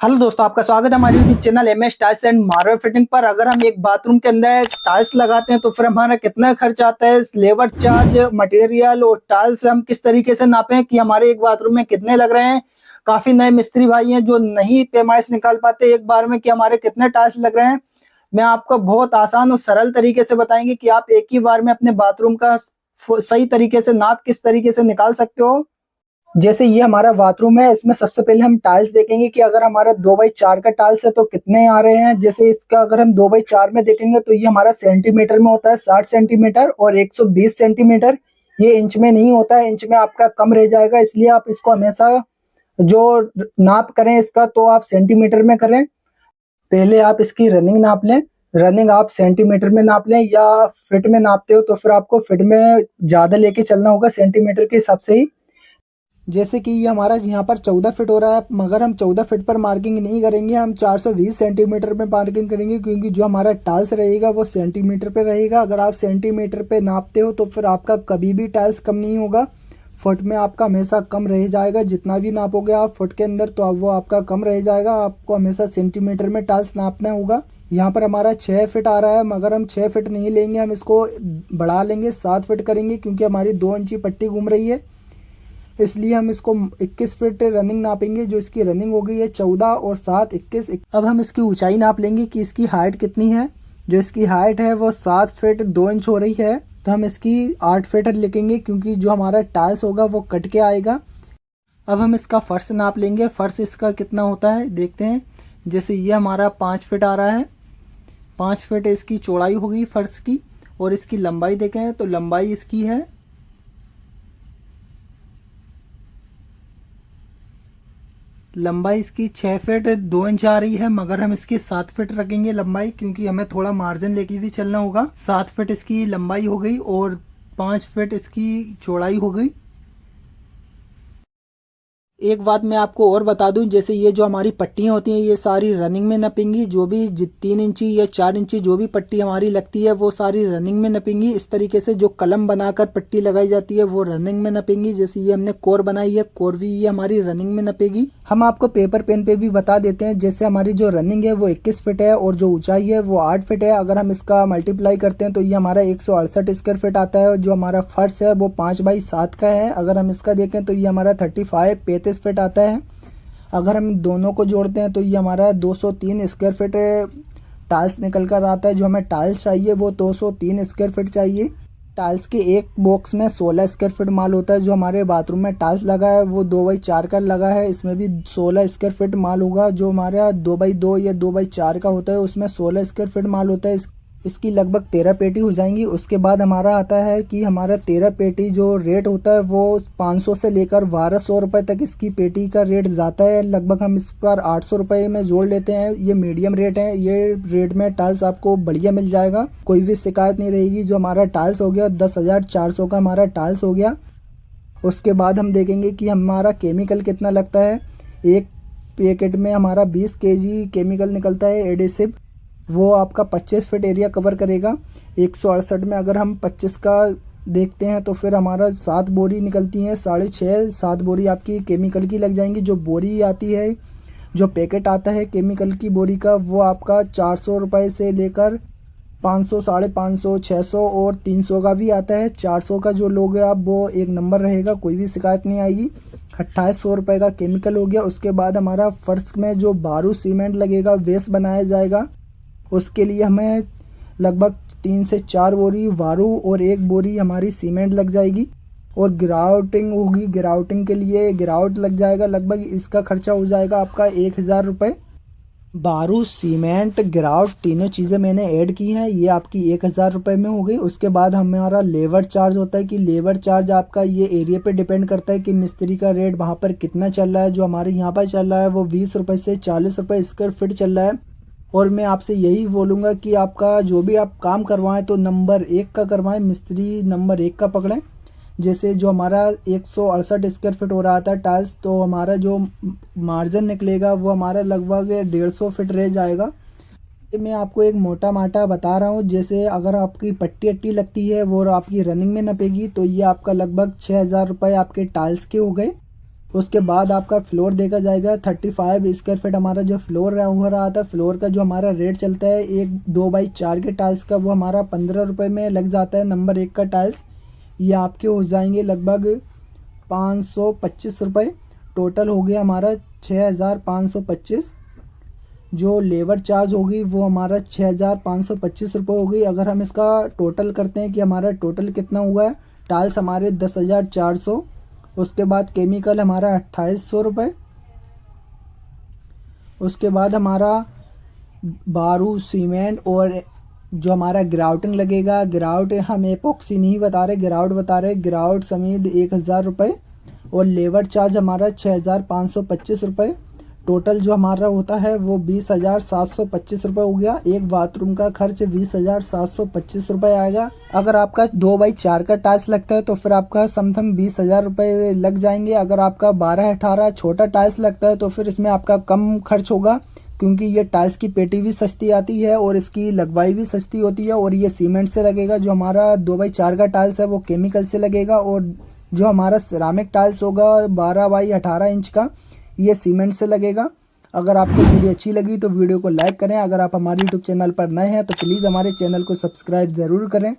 Hello दोस्तों, आपका स्वागत है हमारे YouTube channel MS tiles and marble fitting पर। अगर हम एक बाथरूम के अंदर टाइल्स लगाते हैं तो फिर हमारा कितना खर्च आता है, लेबर चार्ज, मटेरियल और टाइल्स हम किस तरीके से नापें कि हमारे एक बाथरूम में कितने लग रहे हैं। काफी नए मिस्त्री भाई हैं जो नहीं पैमाइश निकाल पाते एक बार में कि हमारे कितने टाइल्स लग रहे हैं। मैं आपको बहुत आसान और सरल तरीके से बताएंगे कि आप एक ही बार में अपने बाथरूम का सही तरीके से नाप किस तरीके से निकाल सकते हो। जैसे ये हमारा बाथरूम है, इसमें सबसे पहले हम टाइल्स देखेंगे कि अगर हमारा 2x4 का टाइल्स है तो कितने आ रहे हैं। जैसे इसका अगर हम 2x4 में देखेंगे तो ये हमारा सेंटीमीटर में होता है 60 सेंटीमीटर और 120 सेंटीमीटर। ये इंच में नहीं होता है, इंच में आपका कम रह जाएगा, इसलिए आप इसको हमेशा जो नाप करें इसका तो आप सेंटीमीटर में करें। पहले आप इसकी रनिंग नाप लें। रनिंग आप सेंटीमीटर में नाप लें या फिट में नापते हो तो फिर आपको फिट में ज्यादा लेके चलना होगा सेंटीमीटर के हिसाब से ही। जैसे कि ये हमारा यहाँ पर 14 फीट हो रहा है, मगर हम 14 फीट पर मार्किंग नहीं करेंगे, हम 420 सेंटीमीटर में मार्किंग करेंगे, क्योंकि जो हमारा टाइल्स रहेगा वो सेंटीमीटर पे रहेगा। अगर आप सेंटीमीटर पे नापते हो तो फिर आपका कभी भी टाइल्स कम नहीं होगा, फुट में आपका हमेशा कम रह जाएगा। जितना भी नापोगे आप फुट के अंदर तो वो आपका कम रह जाएगा, आपको हमेशा सेंटीमीटर में टाइल्स नापना होगा। यहाँ पर हमारा 6 फीट आ रहा है, मगर हम 6 फीट नहीं लेंगे, हम इसको बढ़ा लेंगे, 7 फीट करेंगे, क्योंकि हमारी 2 इंची पट्टी घूम रही है, इसलिए हम इसको 21 फीट रनिंग नापेंगे। जो इसकी रनिंग हो गई है 14 और 7 21। अब हम इसकी ऊंचाई नाप लेंगे कि इसकी हाइट कितनी है। जो इसकी हाइट है वो 7 फीट 2 इंच हो रही है, तो हम इसकी 8 फीट लिखेंगे, क्योंकि जो हमारा टाइल्स होगा वो कट के आएगा। अब हम इसका फर्श नाप लेंगे, फर्श इसका कितना होता है देखते हैं। जैसे ये हमारा 5 फीट आ रहा है, 5 फीट इसकी चौड़ाई होगी फर्श की, और इसकी लंबाई देखें तो लंबाई इसकी है, लंबाई इसकी 6 फीट 2 इंच आ रही है, मगर हम इसकी 7 फीट रखेंगे लंबाई, क्योंकि हमें थोड़ा मार्जिन लेके भी चलना होगा। 7 फीट इसकी लंबाई हो गई और 5 फीट इसकी चौड़ाई हो गई। एक बात मैं आपको और बता दूं, जैसे ये जो हमारी पट्टियां होती हैं ये सारी रनिंग में नपेंगी। जो भी 3 इंची या 4 इंची जो भी पट्टी हमारी लगती है वो सारी रनिंग में नपेंगी। इस तरीके से जो कलम बनाकर पट्टी लगाई जाती है वो रनिंग में नपेंगी। जैसे ये हमने कोर बनाई है, कोर भी ये हमारी रनिंग में नपेगी। हम आपको पेपर पेन पे भी बता देते हैं। जैसे हमारी जो रनिंग है वो 21 फीट है और जो ऊंचाई है वो 8 फीट है। अगर हम इसका मल्टीप्लाई करते हैं तो ये हमारा 168 स्क्वायर फीट आता है। जो हमारा फर्श है वो 5x7 का है। अगर हम इसका देखें तो ये हमारा 35 फीट आता है। अगर हम दोनों को जोड़ते हैं तो ये हमारा 203 स्क्वायर फीट टाइल्स निकल कर आता है। जो हमें टाइल्स चाहिए वो 203 स्क्वायर फीट चाहिए। टाइल्स के एक बॉक्स में 16 स्क्वायर फीट माल होता है। जो हमारे बाथरूम में टाइल्स लगा है वो 2x4 का लगा है, इसमें भी 16 स्क्वायर फीट माल होगा। जो हमारा 2x2 या 2x4 का होता है उसमें 16 स्क्वायर फीट माल होता है। इसकी लगभग 13 पेटी हो जाएंगी। उसके बाद हमारा आता है कि हमारा 13 पेटी जो रेट होता है वो 500 से लेकर 1200 रुपये तक इसकी पेटी का रेट जाता है। लगभग हम इस पर 800 रुपये में जोड़ लेते हैं। ये मीडियम रेट है, ये रेट में टाइल्स आपको बढ़िया मिल जाएगा, कोई भी शिकायत नहीं रहेगी। जो हमारा टाइल्स हो गया 10,400 का हमारा टाइल्स हो गया। उसके बाद हम देखेंगे कि हमारा केमिकल कितना लगता है। एक पैकेट में हमारा 20 केजी केमिकल निकलता है एडेसिव, वो आपका 25 फीट एरिया कवर करेगा। 168 में अगर हम 25 का देखते हैं तो फिर हमारा 7 बोरी निकलती हैं, 6.5 7 बोरी आपकी केमिकल की लग जाएंगी। जो बोरी आती है, जो पैकेट आता है केमिकल की बोरी का, वो आपका 400 रुपये से लेकर 500 550 600 और 300 का भी आता है। 400 का जो लोगे आप वो एक नंबर रहेगा, कोई भी शिकायत नहीं आएगी। 2800 रुपये का केमिकल हो गया। उसके बाद हमारा फर्श में जो बारू सीमेंट लगेगा, बेस बनाया जाएगा, उसके लिए हमें लगभग 3 से 4 बोरी वारू और 1 बोरी हमारी सीमेंट लग जाएगी। और गिराउटिंग होगी, गिराउटिंग के लिए गिराउट लग जाएगा, लगभग इसका खर्चा हो जाएगा आपका 1000 रुपये। बारू सीमेंट गिराउट तीनों चीज़ें मैंने ऐड की हैं, ये आपकी 1000 रुपये में हो गई। उसके बाद हमारा लेबर चार्ज होता है कि लेबर चार्ज आपका ये एरिया पे डिपेंड करता है कि मिस्त्री का रेट वहाँ पर कितना चल रहा है। जो हमारे यहाँ पर चल रहा है वो 20 रुपये से 40 रुपये स्क्वायर फीट चल रहा है। और मैं आपसे यही बोलूँगा कि आपका जो भी आप काम करवाएं तो नंबर 1 का करवाएं, मिस्त्री नंबर 1 का पकड़ें। जैसे जो हमारा 168 स्क्वायर फीट हो रहा था टाइल्स, तो हमारा जो मार्जिन निकलेगा वो हमारा लगभग 150 फीट रह जाएगा। ये मैं आपको एक मोटा माटा बता रहा हूँ। जैसे अगर आपकी पट्टी अट्टी लगती है वो आपकी रनिंग में नपेगी तो ये आपका लगभग 6000 रुपये आपके टाइल्स के हो गए। उसके बाद आपका फ्लोर देखा जाएगा 35 स्क्वायर फीट हमारा जो फ्लोर हो रहा था। फ्लोर का जो हमारा रेट चलता है एक 2x4 के टाइल्स का, वो हमारा 15 रुपये में लग जाता है। नंबर 1 का टाइल्स ये आपके हो जाएंगे लगभग 525 रुपये। टोटल हो गया हमारा 6525। जो लेबर चार्ज होगी वो हमारा 6525 रुपये होगी। अगर हम इसका टोटल करते हैं कि हमारा टोटल कितना हुआ है, टाइल्स हमारे 10,400, उसके बाद केमिकल हमारा 2800 रुपये, उसके बाद हमारा बारू सीमेंट और जो हमारा ग्राउटिंग लगेगा, ग्राउट हम एपॉक्सी नहीं बता रहे, ग्राउट बता रहे, ग्राउट समेत 1000 रुपये और लेबर चार्ज हमारा 6525 रुपये। टोटल जो हमारा होता है वो 20,725 रुपये हो गया। एक बाथरूम का खर्च 20,725 रुपये आएगा। अगर आपका 2x4 का टाइल्स लगता है तो फिर आपका समथिंग 20,000 रुपये लग जाएंगे। अगर आपका 12-18 छोटा टाइल्स लगता है तो फिर इसमें आपका कम खर्च होगा, क्योंकि ये टाइल्स की पेटी भी सस्ती आती है और इसकी लगवाई भी सस्ती होती है। और ये सीमेंट से लगेगा। जो हमारा 2x4 का टाइल्स है वो केमिकल से लगेगा और जो हमारा सिरामिक टाइल्स होगा 12x18 इंच का, ये सीमेंट से लगेगा। अगर आपको वीडियो अच्छी लगी तो वीडियो को लाइक करें। अगर आप हमारे यूट्यूब चैनल पर नए हैं तो प्लीज़ हमारे चैनल को सब्सक्राइब ज़रूर करें।